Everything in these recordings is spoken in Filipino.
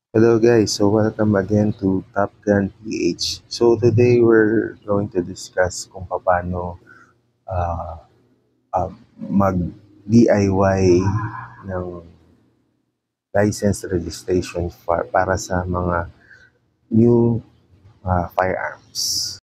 Hello guys, so welcome again to Top Gun PH. So today we're going to discuss kung paano uh, mag-DIY ng license registration para sa mga new firearms.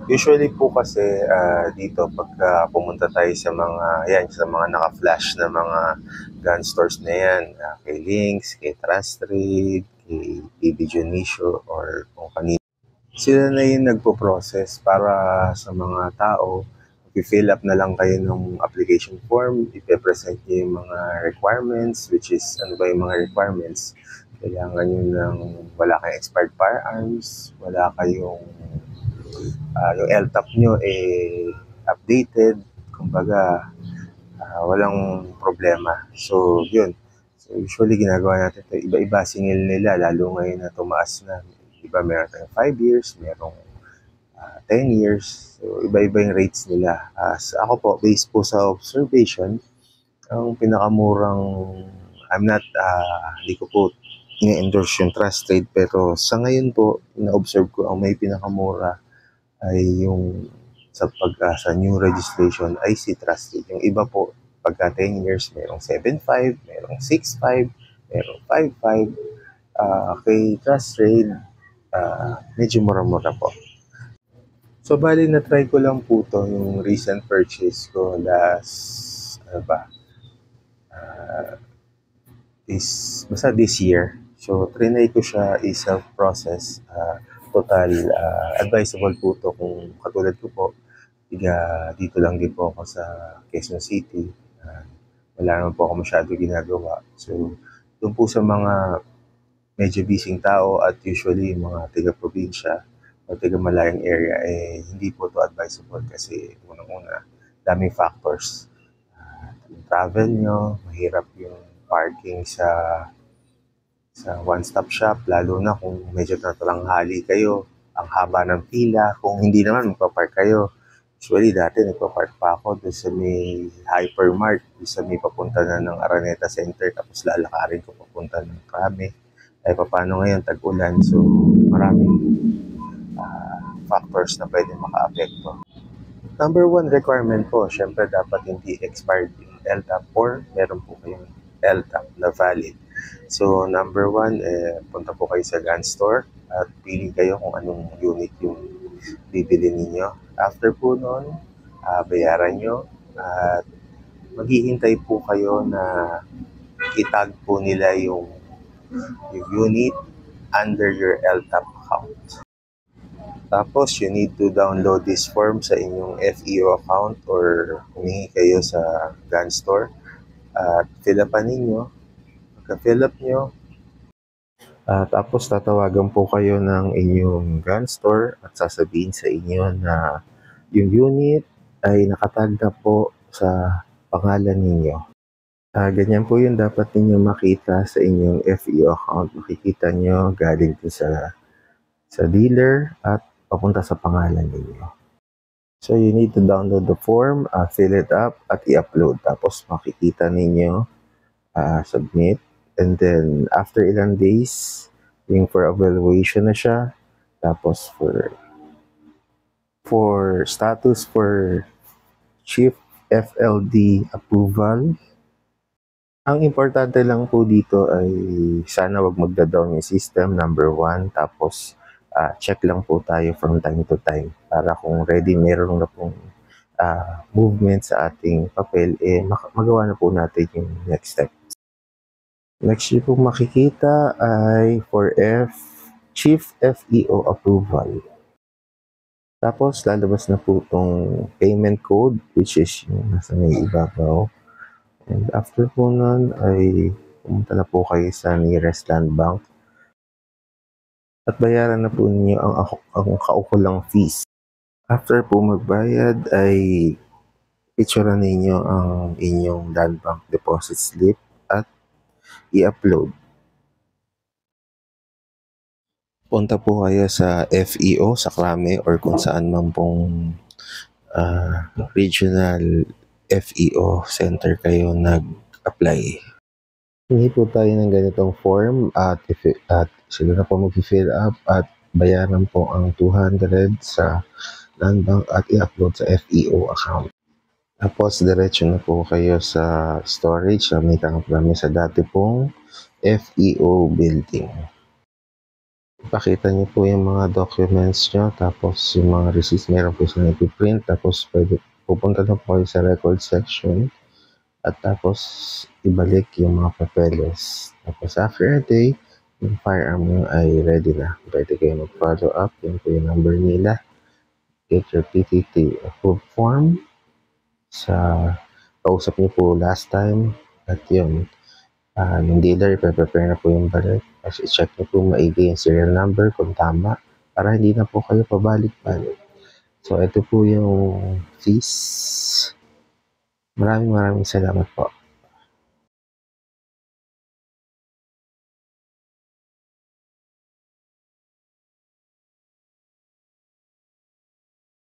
Usually po kasi dito pagka pumunta tayo sa mga naka-flash na mga gun stores na yan, kay Lynx, kay Trust Trade, kay PB Dionisio or kung kanino. Sila na yung nagpo-process para sa mga tao. I-fill up na lang kayo ng application form, ipe-present niyo yung mga requirements, which is ano ba yung mga requirements. Kailangan nyo ng wala kayong expired firearms, wala kayong yung LTAP nyo updated, kumbaga walang problema. So yun, so usually ginagawa natin ito, iba-iba singil nila, lalo ngayon na tumaas na. Iba meron tayong 5 years, merong 10 years. So, iba-iba yung rates nila. As ako po, based po sa observation, ang pinakamurang, hindi ko po ina-endorse yung trust trade, pero sa ngayon po, na-observe ko, ang may pinakamura ay yung sa new registration ay si trust trade. Yung iba po, pagka 10 years, merong 7.5, merong 6.5, merong 5.5. Kay trust trade, medyo mura-mura po. So, bali na-try ko lang po 'to, yung recent purchase ko last, ano ba, basta this year. So, trinay ko siya i-self-process. Total, advisable po 'to kung katulad ko po, dito lang din po ako sa Quezon City. Ah, Wala naman po ako masyado ginagawa. So, doon po sa mga medyo busy tao at usually mga taga-probinsya o taga-malayang area, hindi po to advisable kasi unang-una, daming factors. Yung travel nyo, mahirap yung parking sa one-stop shop, lalo na kung medyo natalanghali kayo, ang haba ng pila, kung hindi naman magpapark kayo. Usually dati nagpa-park pa ako doon sa may Hypermart, doon sa may papunta na ng Araneta Center, tapos lalakarin ko papunta ng Krame. Ay paano ngayon, tag-ulan, so maraming factors na pwede maka-apekto. Number one requirement po, syempre dapat hindi expired yung LTAP or meron po kayong LTAP na valid. So number one, punta po kayo sa gun store at pili kayo kung anong unit yung bibili ninyo. After po nun, bayaran nyo at maghihintay po kayo na itag po nila yung unit under your LTAP account. Tapos, you need to download this form sa inyong FEO account or humingi kayo sa gun store at fill upan ninyo. Pagka-fill up nyo, tapos tatawagan po kayo ng inyong gun store at sasabihin sa inyo na yung unit ay nakatag na po sa pangalan ninyo. Ganyan po yung dapat ninyo makita sa inyong FEO account. Makikita nyo galing po sa dealer at papunta sa pangalan ninyo. So, you need to download the form, fill it up, at i-upload. Tapos, makikita ninyo, submit. And then, after ilang days, yung for evaluation na siya. Tapos, for status for Chief FLD approval. Ang importante lang po dito ay sana wag magda-down yung system, number one. Tapos, check lang po tayo from time to time para kung ready meron na pong movement sa ating papel, magawa na po natin yung next step. Next yung po makikita ay for Chief FEO approval. Tapos, lalabas na po itong payment code, which is yung nasa may ibabaw. And after po nun, ay pumunta na po kayo sa nearest land bank at bayaran na po ninyo ang kaukulang fees. After po magbayad ay picturean ninyo ang inyong land bank deposit slip at i-upload. Punta po kayo sa FEO sa Krame or kung saan man pong regional FEO center kayo nag-apply. Hindi po tayo ng ganitong form at sila na po mag-fill up at bayaran po ang 200 sa land bank at i-upload sa FEO account. Tapos diretso na po kayo sa storage na may Krame sa dati pong FEO building. Pakita niyo po yung mga documents nyo, tapos yung mga receipts, meron po silang ipiprint, tapos pupunta na po kayo sa record section, at tapos ibalik yung mga papeles. Tapos after a day, yung firearm nyo ay ready na. Pwede kayo mag-follow up, yun po yung number nila. Get your PTT approved form sa kausap niyo po last time, at yun. Yung dealer, prepare na po yung balik. Kasi check nyo po maigi yung serial number kung tama para hindi na po kayo pabalik-balik. So, ito po yung fees. Maraming salamat po.